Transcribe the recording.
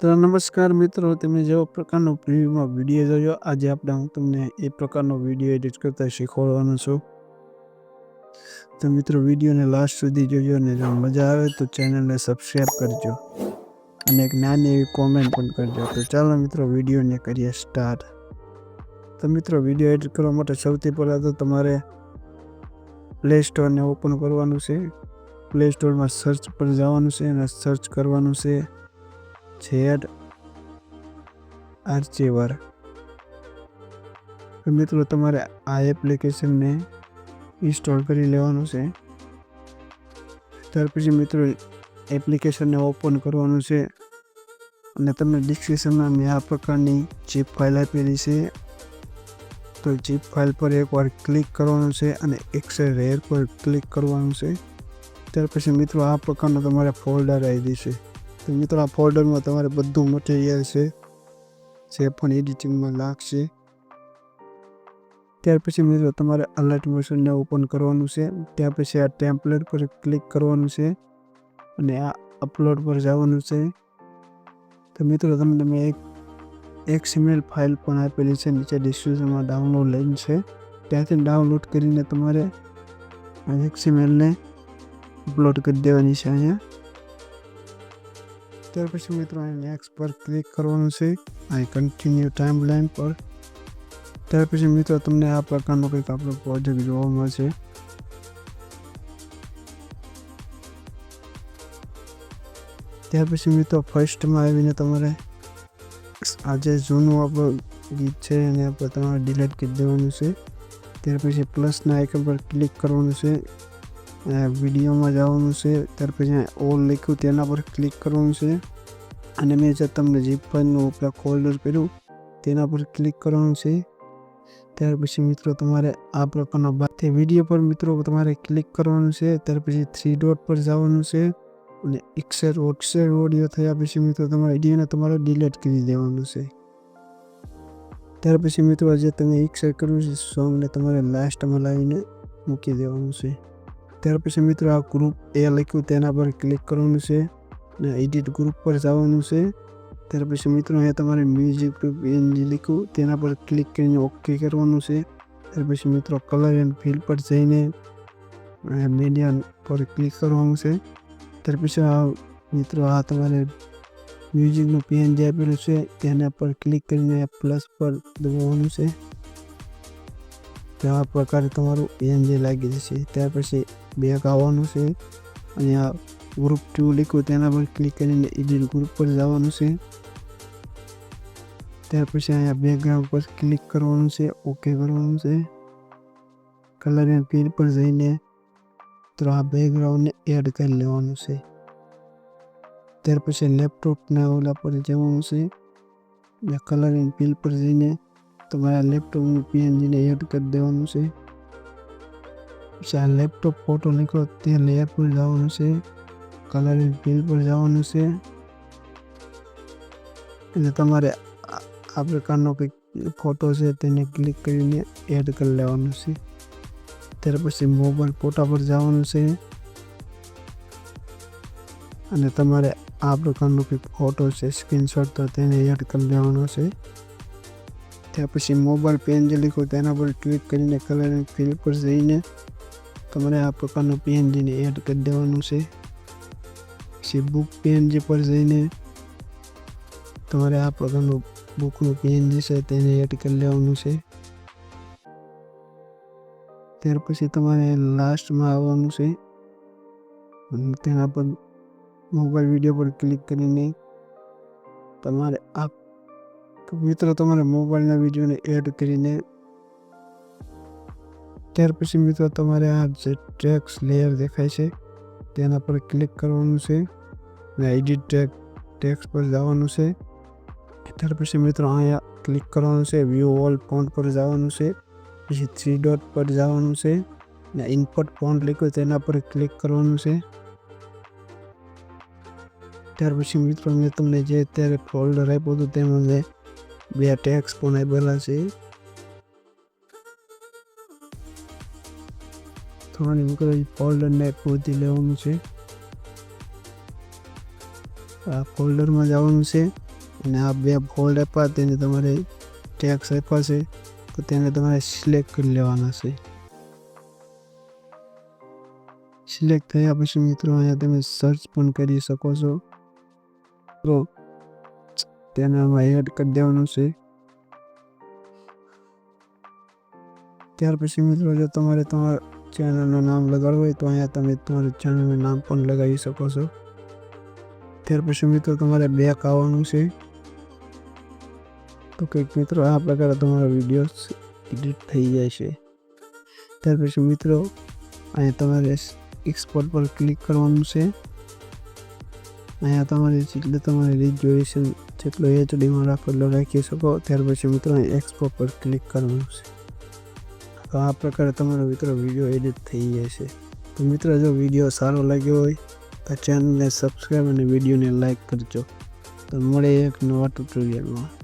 તો નમસ્કાર મિત્રો, તમે જેવો પ્રકારનો પ્રિવ્યુમાં વિડીયો જોયો, આજે આપણે હું તમને એ પ્રકારનો વિડીયો એડિટ કરતા શીખવાડવાનો છું. તો મિત્રો વિડીયોને લાસ્ટ સુધી જોજો અને જો મજા આવે તો ચેનલને સબસ્ક્રાઈબ કરજો અને એક નાની એવી કોમેન્ટ પણ કરજો. તો ચાલો મિત્રો વિડીયોને કરીએ સ્ટાર્ટ. તો મિત્રો વિડીયો એડિટ કરવા માટે સૌથી પહેલાં તો તમારે પ્લે સ્ટોરને ઓપન કરવાનું છે. પ્લે સ્ટોરમાં સર્ચ પર જવાનું છે અને સર્ચ કરવાનું છે ઝેડ આર્ચીવર. તો મિત્રો તમારે આ એપ્લિકેશનને ઇન્સ્ટોલ કરી લેવાનું છે. ત્યાર પછી મિત્રો એપ્લિકેશનને ઓપન કરવાનું છે અને તમને ડિસ્ક્રિપ્શનમાં મેં આ પ્રકારની zip ફાઇલ આપેલી છે. તો zip ફાઇલ પર એકવાર ક્લિક કરવાનું છે અને એક્સેલ રેર પર ક્લિક કરવાનું છે. ત્યાર પછી મિત્રો આ પ્રકારનો તમારે ફોલ્ડર આવી જશે. તો મિત્રો આ ફોલ્ડરમાં તમારે બધું મટીરિયલ છે જે પણ એડિટિંગમાં લાગશે. ત્યાર પછી મિત્રો તમારે અલર્ટ મોશનને ઓપન કરવાનું છે. ત્યાર પછી આ ટેમ્પલેટ પર ક્લિક કરવાનું છે અને આ અપલોડ પર જવાનું છે. તો મિત્રો તમને મેં એક XML ફાઇલ પણ આપેલી છે, નીચે ડિસ્ક્રિપ્શનમાં ડાઉનલોડ લિંક છે, ત્યાંથી ડાઉનલોડ કરીને તમારે આ XMLને અપલોડ કરી દેવાની છે અહીંયા. ત્યાર પછી મિત્રો અહીં નેક્સ્ટ પર ક્લિક કરવાનું છે, અહીં કન્ટિન્યુ ટાઈમલાઈન પર. ત્યાર પછી મિત્રો તમને આ પ્રકારનો કંઈક આપણો પ્રોજેક્ટ જોવા મળશે. ત્યાર પછી મિત્રો ફર્સ્ટમાં આવીને તમારે આ જે જૂનું આપણું ગીત છે એને આપણે તમારે ડિલીટ કરી દેવાનું છે. ત્યાર પછી પ્લસના આઇકન પર ક્લિક કરવાનું છે, વિડીયોમાં જવાનું છે. ત્યાર પછી ઓલ લખ્યું તેના પર ક્લિક કરવાનું છે અને મેં જે તમને zip ફાઇલનું પેલા ફોલ્ડર કર્યું તેના પર ક્લિક કરવાનું છે. ત્યાર પછી મિત્રો તમારે આ પ્રકારનો તે વિડીયો પર મિત્રો તમારે ક્લિક કરવાનું છે. ત્યાર પછી 3 ડોટ પર જવાનું છે અને એક્સેલ ઓડિયો થયા પછી મિત્રો તમારે વિડીયોને તમારે ડિલીટ કરી દેવાનું છે. ત્યાર પછી મિત્રો જે તમે એક્સેલ કર્યું છે સોંગને તમારે લાસ્ટમાં લાવીને મૂકી દેવાનું છે. ત્યાર પછી મિત્રો આ ગ્રુપ એ લખ્યું તેના પર ક્લિક કરવાનું છે અને એડિટ ગ્રુપ પર જવાનું છે. ત્યાર પછી મિત્રો અહીંયા તમારે મ્યુઝિક ગ્રુપ PNG લખ્યું તેના પર ક્લિક કરીને ઓકે કરવાનું છે. ત્યાર પછી મિત્રો કલર એન્ડ ફિલ પર જઈને મીડિયા પર ક્લિક કરવાનું છે. ત્યાર પછી આ મિત્રો આ તમારે મ્યુઝિકનું PNG આપેલું છે તેના પર ક્લિક કરીને પ્લસ પર દબાવવાનું છે. તો આ પ્રકારે તમારું PNG લાગી જશે. ત્યાર પછી બેક આવવાનું છે અને આ ગ્રુપ 2 લખ્યું તેના પર ક્લિક કરીને એડિટ ગ્રુપ પર જવાનું છે. ત્યાર પછી અહીંયા બેકગ્રાઉન્ડ પર ક્લિક કરવાનું છે, ઓકે કરવાનું છે. કલર એન્ડ ફિલ પર જઈને તો આ બેકગ્રાઉન્ડને એડ કરી લેવાનું છે. ત્યાર પછી લેપટોપના ઓલા પર જવાનું છે, કલર એન્ડ ફિલ પર જઈને તમારા લેપટોપનું PNGને એડ કરી દેવાનું છે. પછી આ લેપટોપ ફોટો નીકળો તે લેયર પર જવાનું છે, કલર એન્ડ ફિલ પર જવાનું છે અને તમારે આ પ્રકારનો કંઈક ફોટો છે તેને ક્લિક કરીને એડ કરી લેવાનું છે. ત્યાર પછી મોબાઈલ ફોટા પર જવાનું છે અને તમારે આ પ્રકારનો કંઈક ફોટો છે સ્ક્રીનશોટ તો તેને એડ કરી લેવાનો છે. ત્યાર પછી મોબાઈલ PNG લખ્યું તેના પર ક્લિક કરીને કલર એન્ડ ફિલ પર જઈને તમારે આ પ્રકારનું PNGને એડ કરી દેવાનું છે. પછી બુક PNG પર જઈને તમારે આ પ્રકારનું બુકનું PNG છે તેને એડ કરી લેવાનું છે. ત્યાર પછી તમારે લાસ્ટમાં આવવાનું છે અને તેના પર મોબાઈલ વિડીયો પર ક્લિક કરીને તમારે આ મિત્રો તમારે મોબાઈલના વિડીયોને એડ કરીને ત્યાર પછી મિત્રો તમારે આ જે ટેક્સ્ટ લેયર દેખાય છે તેના પર ક્લિક કરવાનું છે અને એડિટ ટેક્સ્ટ પર જવાનું છે. ત્યાર પછી મિત્રો અહીંયા ક્લિક કરવાનું છે, વ્યૂ ઓલ ફોન્ટ પર જવાનું છે, પછી 3 ડોટ પર જવાનું છે અને ઇનપુટ ફોન્ટ લખ્યું તેના પર ક્લિક કરવાનું છે. ત્યાર પછી મિત્રો મેં તમને જે અત્યારે ફોલ્ડર આપ્યું હતું તેમાં મેં 2 ટેક્સ પણ આપેલા છે. તમારે મિત્રો ફોલ્ડરને શોધી લેવાનું છે. આ ફોલ્ડરમાં જવાનું છે અને આ બે ફોલ્ડ આપ્યા તેને તમારે ટેક્સ આપ્યા છે તો તેને તમારે સિલેક્ટ કરી લેવાના છે. સિલેક્ટ થયા પછી મિત્રો અહીંયા તમે સર્ચ પણ કરી શકો છો. તો તેને આમાં એડ કરી દેવાનું છે. ત્યાર પછી મિત્રો જો તમારે તમારા ચેનલનું નામ લગાડવું હોય તો અહીંયા તમે તમારું ચેનલનું નામ પણ લગાવી શકો છો. ત્યાર પછી મિત્રો તમારે બેક આવવાનું છે. તો કંઈક મિત્રો આ પ્રકારે તમારો વિડીયો એડિટ થઈ જાય છે. ત્યાર પછી મિત્રો અહીંયા તમારે એક્સપોર્ટ પર ક્લિક કરવાનું છે. અહીંયા તમારી રિઝોલ્યુશન જેટલો એચડીમાં રાખો એટલો રાખી શકો. ત્યાર પછી મિત્રો એક્સપોર્ટ પર ક્લિક કરવાનું છે. તો આ પ્રકારે તમારો મિત્રો વિડીયો એડિટ થઈ જાય છે. તો મિત્રો જો વિડીયો સારો લાગ્યો હોય તો ચેનલને સબસ્ક્રાઈબ અને વિડીયોને લાઈક કરજો. તો મળે એક નવા ટ્યુટોરિયલમાં.